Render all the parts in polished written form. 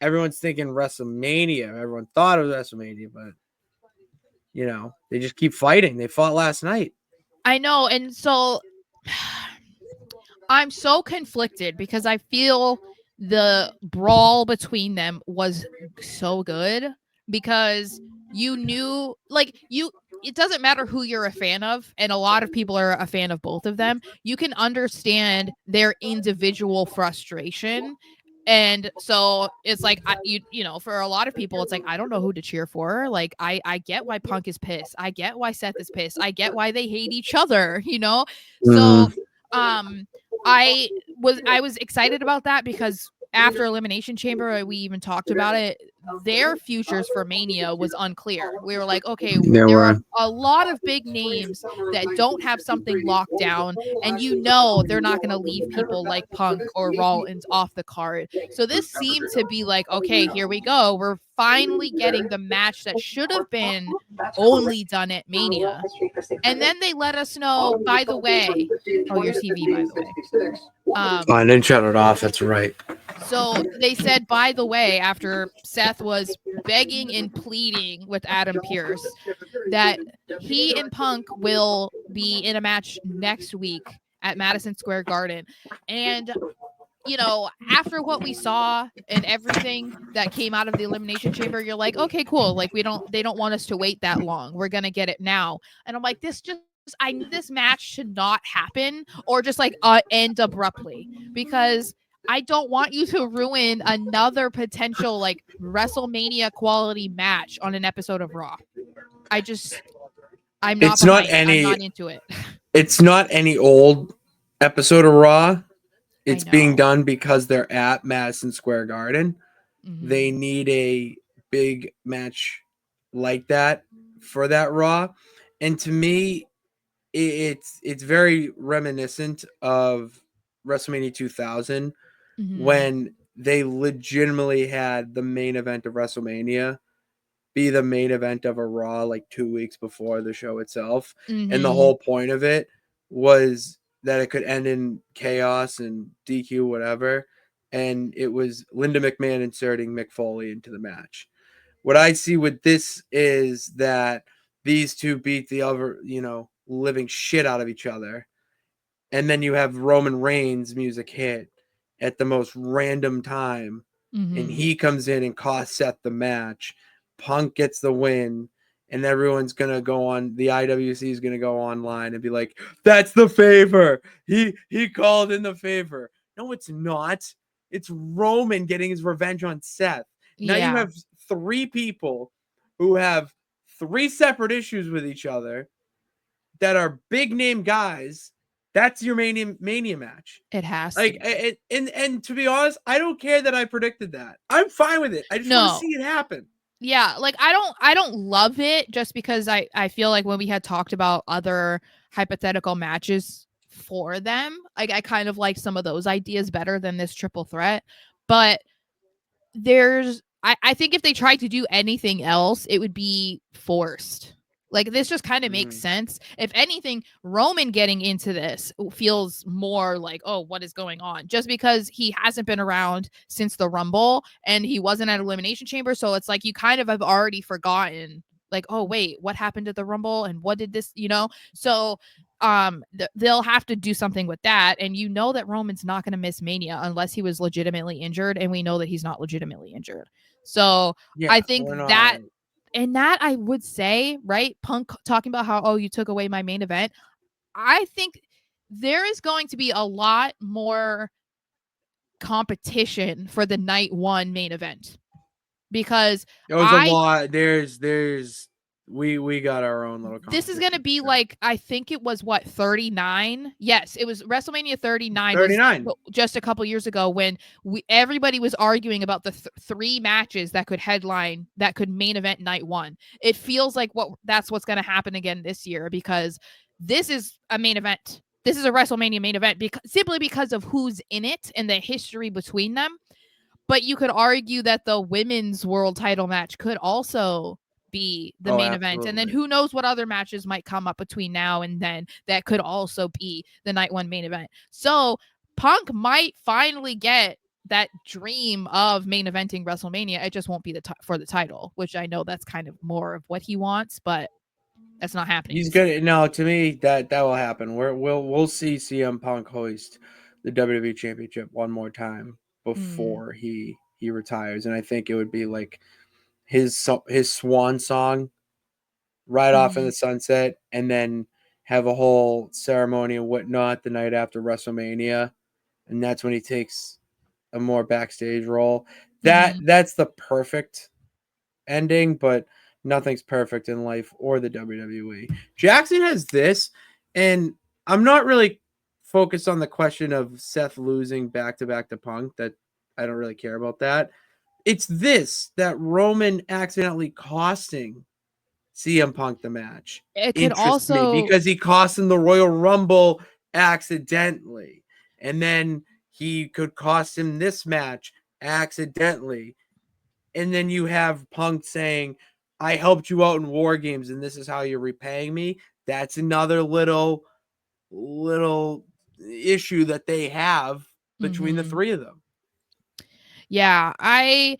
everyone's thinking WrestleMania. Everyone thought it was WrestleMania, but they just keep fighting. They fought last night. I know, and so I'm so conflicted because I feel the brawl between them was so good because you knew, like, it doesn't matter who you're a fan of, and a lot of people are a fan of both of them. You can understand their individual frustration. And so it's like, for a lot of people, it's like, I don't know who to cheer for. Like, I get why Punk is pissed. I get why Seth is pissed. I get why they hate each other, So, um, I was excited about that because after Elimination Chamber, we even talked about it. Their futures for Mania was unclear. We were like, okay, There there are were. a lot of big names that don't have something locked down, and they're not going to leave people like Punk or Rollins off the card. So this seemed to be like, okay, here we go. We're finally getting the match that should have been only done at Mania. And then they let us know, by the way, oh, your TV, by the way. I didn't shut it off. That's right. So they said, by the way, after Seth was begging and pleading with Adam Pearce, that he and Punk will be in a match next week at Madison Square Garden. And after what we saw and everything that came out of the Elimination Chamber, you're like, okay, cool. Like, they don't want us to wait that long. We're going to get it now. And I'm like, I knew this match should not happen or just like end abruptly, because I don't want you to ruin another potential like WrestleMania quality match on an episode of Raw. I'm not It's not behind it. I'm any. not into it. It's not any old episode of Raw. It's being know. done because they're at Madison Square Garden. Mhm. They need a big match like that for that Raw. And to me, it's very reminiscent of WrestleMania 2000 Mhm. when they legitimately had the main event of WrestleMania be the main event of a Raw like 2 weeks before the show itself. And the Mhm. whole point of it was that it could end in chaos and DQ, whatever. And it was Linda McMahon inserting Mick Foley into the match. What I see with this is that these two beat the other, living shit out of each other. And then you have Roman Reigns music hit at the most random time. And Mhm. he comes in and costs Seth the match. Punk gets the win. And everyone's going to go on, the IWC is going to go online and be like, that's the favor. He called in the favor. No, it's not. It's Roman getting his revenge on Seth. Now you Yeah. have three people who have three separate issues with each other that are big name guys. That's your mania match. It has to Like, be. and to be honest, I don't care that I predicted that. I'm fine with it. I just want to No. see it happen. Yeah, like I don't love it, just because I feel like when we had talked about other hypothetical matches for them, like I kind of like some of those ideas better than this triple threat. But I think if they tried to do anything else, it would be forced. Like, this just kind of makes sense. If anything, Roman getting into this feels more like, oh, what is going on? Just because he hasn't been around since the Rumble and he wasn't at Elimination Chamber. So it's like you kind of have already forgotten, like, oh, wait, what happened at the Rumble and what did this, So they'll have to do something with that. And that Roman's not going to miss Mania unless he was legitimately injured. And we know that he's not legitimately injured. So Yeah, I think that. And that, I would say, right? Punk talking about how, oh, you took away my main event. I think there is going to be a lot more competition for the night one main event, because It was a lot. We got our own little. This is going to be like, I think it was 39. Yes, it was WrestleMania 39 was 39. just a couple years ago, when everybody was arguing about the three matches that could main event night one. It feels like that's what's going to happen again this year, because this is a main event. This is a WrestleMania main event simply because of who's in it and the history between them. But you could argue that the women's world title match could also be the main event. And then who knows what other matches might come up between now and then that could also be the night one main event. So Punk might finally get that dream of main eventing WrestleMania. It just won't be for the title, which I know that's kind of more of what he wants, but that's not happening He's this year. gonna no. To me, that will happen. We'll see CM Punk hoist the WWE Championship one more time Mm, before he retires, and I think it would be like his swan song right off in mm-hmm, the sunset, and then have a whole ceremony and whatnot the night after WrestleMania, and that's when he takes a more backstage role. mm-hmm, That's the perfect ending, but nothing's perfect in life or the WWE. Jackson has this, and I'm not really focused on the question of Seth losing back to back to Punk. That I don't really care about that. It's this that Roman accidentally costing CM Punk the match it could interests me also, because he cost him the Royal Rumble accidentally. And then he could cost him this match accidentally. And then you have Punk saying, I helped you out in War Games and this is how you're repaying me. That's another little issue that they have between the mm-hmm. three of them. Yeah, I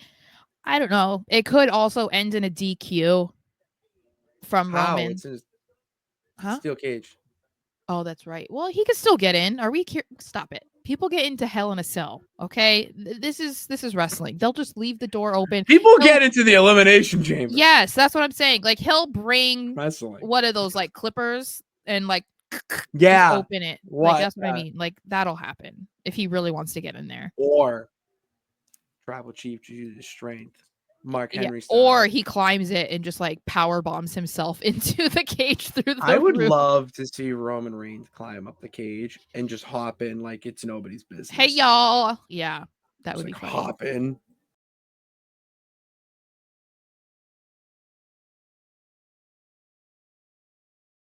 don't know. It could also end in a DQ from How? Roman. It's in a Huh? steel cage. Oh, that's right. Well, he could still get in. Are we stop it. People get into Hell in a Cell, okay? This is wrestling. They'll just leave the door open. People He'll get into the Elimination Chamber. Yes, that's what I'm saying. Like he'll bring Wrestling. what are those like clippers and like just Yeah. open it. Like What? that's what I mean. Like that'll happen if he really wants to get in there. Or Tribal Chief to use his strength. Mark Yeah. Henry Or style. he climbs it and just like power bombs himself into the cage through I the would roof. love to see Roman Reigns climb up the cage and just hop in like it's nobody's Hey business. y'all. Yeah. That Just would be like funny. hop in.